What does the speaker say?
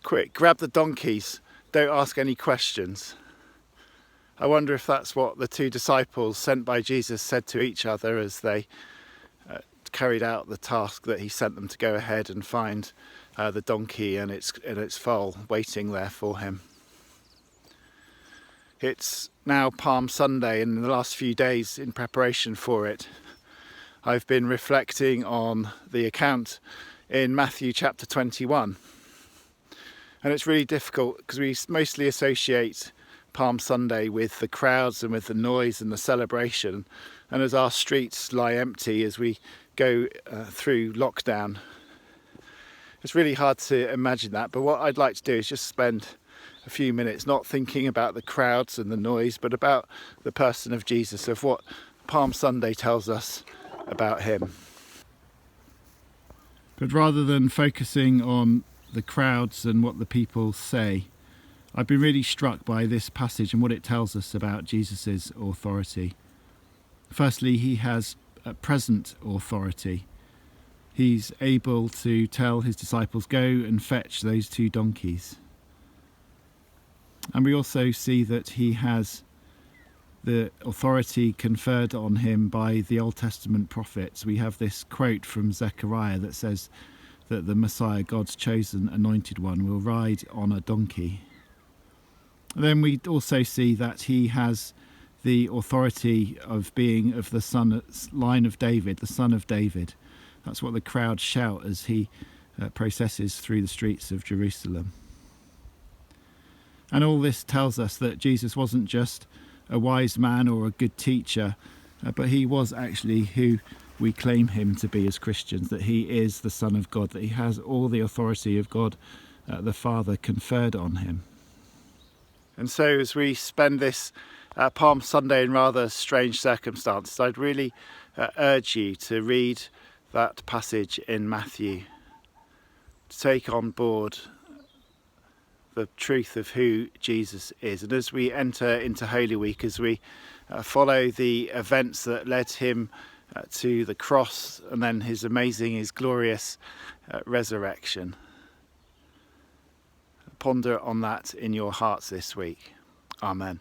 Quick, grab the donkeys, don't ask any questions. I wonder if that's what the two disciples sent by Jesus said to each other as they carried out the task that he sent them to go ahead and find the donkey and its foal waiting there for him. It's now Palm Sunday, and in the last few days in preparation for it, I've been reflecting on the account in Matthew chapter 21. And it's really difficult because we mostly associate Palm Sunday with the crowds and with the noise and the celebration. And as our streets lie empty as we go through lockdown, it's really hard to imagine that. But what I'd like to do is just spend a few minutes not thinking about the crowds and the noise, but about the person of Jesus, of what Palm Sunday tells us about him. But rather than focusing on the crowds and what the people say, I've been really struck by this passage and what it tells us about Jesus's authority. Firstly, he has a present authority. He's able to tell his disciples, go and fetch those two donkeys. And we also see that he has the authority conferred on him by the Old Testament prophets. We have this quote from Zechariah that says that the Messiah, God's chosen anointed one, will ride on a donkey. And then we also see that he has the authority of being of the line of David, the son of David. That's what the crowd shout as he processes through the streets of Jerusalem. And all this tells us that Jesus wasn't just a wise man or a good teacher, but he was actually who we claim him to be as Christians, that he is the Son of God, that he has all the authority of God the Father conferred on him. And so as we spend this Palm Sunday in rather strange circumstances, I'd really urge you to read that passage in Matthew, to take on board the truth of who Jesus is. And as we enter into Holy Week, as we follow the events that led him to the cross and then his glorious resurrection, ponder on that in your hearts this week. Amen.